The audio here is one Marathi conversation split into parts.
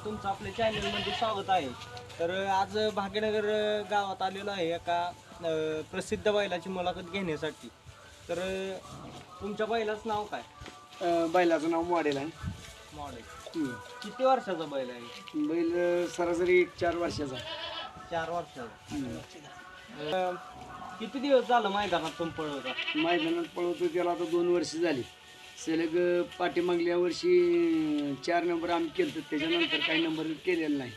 तुमचं आपल्या चॅनलमध्ये स्वागत आहे. तर आज भाग्यनगर गावात आलेलो आहे एका प्रसिद्ध बैलाची मुलाखत घेण्यासाठी. तर तुमच्या बैलाचं नाव काय? बैलाचं नाव मॉडेल आहे. मॉडेल. हम्म. किती वर्षाचा बैल आहे? बैल सरासरी 4 वर्षाचा. 4 वर्षाचा. हम्म. किती दिवस झालं मैदानात तुम्ही पळवता? मैदानात पळवतो त्याला आता 2 वर्ष झाली. सलग पाठीमागल्या वर्षी 4 नंबर आम्ही केलं, त्याच्यानंतर काही नंबर केलेला नाही.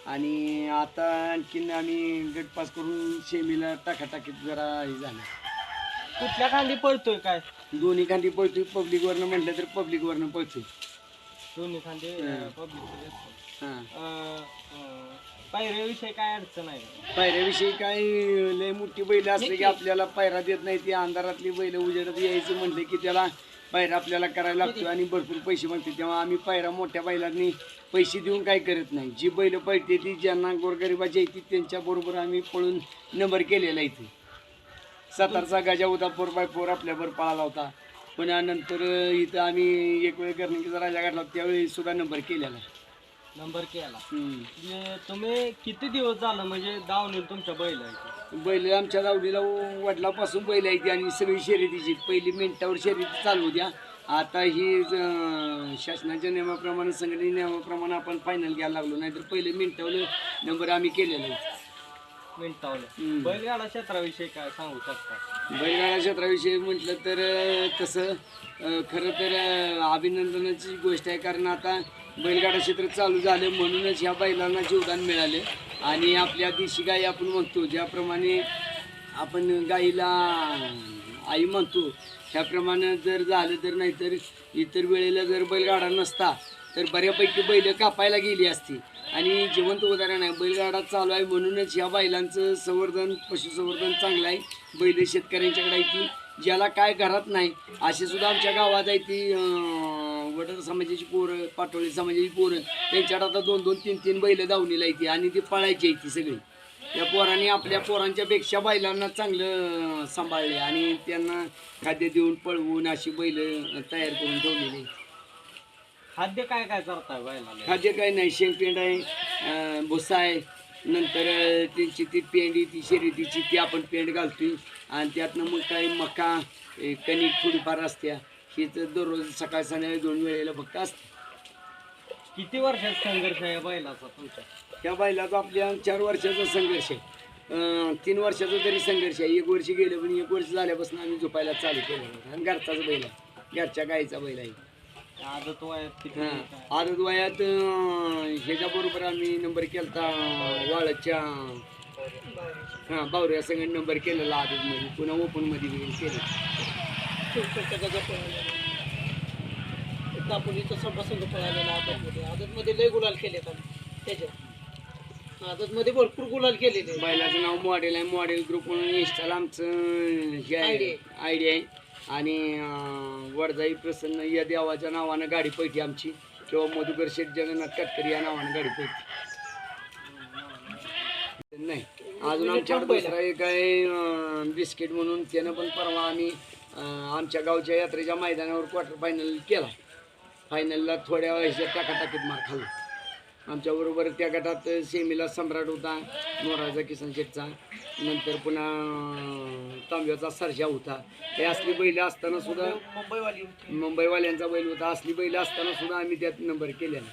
आणि आता आणखीन आम्ही गट पास करून सेमीला टाकाटाकीत जरा हे झालं. कुठल्या खांदी पळतोय काय? दोन्ही खांदी पळतोय. पब्लिकवरनं म्हटलं तर पब्लिकवरनं पळतोय. दोन्ही खांदे पब्लिक. हां. पायऱ्याविषयी काय अडचण आहे? पायऱ्याविषयी काय लय मोठी बैल असले की आपल्याला पायरा देत नाही. ती अंधारातली बैल उजेडात यायचं म्हटलं की त्याला पायरा आपल्याला करायला लागतो आणि भरपूर पैसे मागते. तेव्हा आम्ही पायरा मोठ्या बैलांनी पैसे देऊन काय करत नाही. जी बैल पळते ती ज्यांना गोरगरिबाची येते त्यांच्याबरोबर आम्ही पळून नंबर केलेला इथे. सातारचा गजा होता 4x4 आपल्याबरोबर पळाला होता. पुन्हा नंतर इथं आम्ही एक वेळ गर्णिकीचा राजा काढला त्यावेळी सुद्धा नंबर केलेला. नंबर केला. म्हणजे तुम्ही किती दिवस झालं म्हणजे दावणी तुमच्या बैल आहे? बैल आमच्या दावडीला वडिलापासून बैल आहे ती आणि सगळी शर्यतीची. पहिली मिनिटावर शर्यती चालू होत्या. आता ही शासनाच्या नियमाप्रमाणे संघटनेच्या नियमाप्रमाणे आपण फायनल घ्यायला लागलो. नाहीतर पहिले मिनिटावर नंबर आम्ही केलेला आहे. मिनिटावलं. बैलगाडा क्षेत्राविषयी काय सांगू शकता? बैलगाडा क्षेत्राविषयी म्हटलं तर तसं खरं तर अभिनंदनाची गोष्ट आहे. कारण आता बैलगाडा क्षेत्र चालू झालं म्हणूनच ह्या बैलांना जीवदान मिळाले. आणि आपल्या देशी गाई आपण म्हणतो ज्याप्रमाणे आपण गाईला आई म्हणतो त्याप्रमाणे जर झालं तर, नाहीतर इतर वेळेला जर बैलगाडा नसता तर बऱ्यापैकी बैल कापायला गेली असती. आणि जिवंत उदाहरण आहे बैलगाडा चालू आहे म्हणूनच ह्या बैलांचं संवर्धन पशुसंवर्धन चांगलं आहे. बैल शेतकऱ्यांच्याकडे आहे ती ज्याला काय घरात नाही असे सुद्धा आमच्या गावात आहे ती वडर समाजाची पोरं, पाटोळी समाजाची पोरं त्यांच्याकडे आता 2-2, 3-3 बैल दावणीला येते आणि ती पळायची आहे ती सगळी. त्या पोरांनी आपल्या पोरांच्या पेक्षा बैलांना चांगलं सांभाळले आणि त्यांना खाद्य देऊन पळवून अशी बैल तयार करून ठेवलेली. खाद्य काय काय करताय बैलाला? खाद्य काय नाही, शेंगपेंड आहे, भुसा आहे, नंतर त्यांची ती पेंडी ती शर्यतीची ती आपण पेंड घालतोय आणि त्यातनं मग काही मका कणिक थोडीफार असत्या. ही तर दररोज सकाळ संध्याकाळी 2 वेळेला फक्त असते. किती वर्षात संघर्ष आहे बैलाचा तुमच्या? त्या बैलाचा आपल्या 4 वर्षाचा संघर्ष आहे. 3 वर्षाचा तरी संघर्ष आहे. 1 वर्ष गेलं पण 1 वर्ष झाल्यापासून आम्ही झोपायला चालू केलं. आणि घरचाच बैल आहे, घरच्या गाईचा बैल आहे. आदत वयात किती? आदत वयात ह्याच्याबरोबर आम्ही नंबर केला वाळच्या बावऱ्या संघ नंबर केलेला आदतमध्ये. पुन्हा ओपनमध्ये केलं. दापोलीचं संघ पळालेला आदतमध्ये लय गुलाल केलेत आम्ही. त्याच्यात आदतमध्ये भरपूर गुलाल केलेले. बैलाचं नाव मॉडेल आहे. मॉडेल ग्रुप म्हणून इंस्टाला आमचं हे आहे, आयडिया आहे. आणि वडजाई प्रसन्न या देवाच्या नावानं गाडी पळते आमची, किंवा मधुकर शेठ जगन्नाथ काटकरी या नावानं गाडी पळते. नाही अजून आमच्याकडे दुसरा एक आहे बिस्किट म्हणून, त्यानं पण परवा आम्ही आमच्या गावच्या यात्रेच्या मैदानावर क्वार्टर फायनल केला. फायनलला थोड्या ह्याच्यात टाकाटाकीत मार खाल्ला. आमच्याबरोबर त्या गटात सेमीला सम्राट होता मोराचा किसन शेठचा, नंतर पुन्हा तांब्याचा सरजा होता. हे असली बैल असताना सुद्धा मुंबईवाली होती, मुंबईवाल्यांचा बैल होता. असली बैल असताना सुद्धा आम्ही त्यात नंबर केलेला.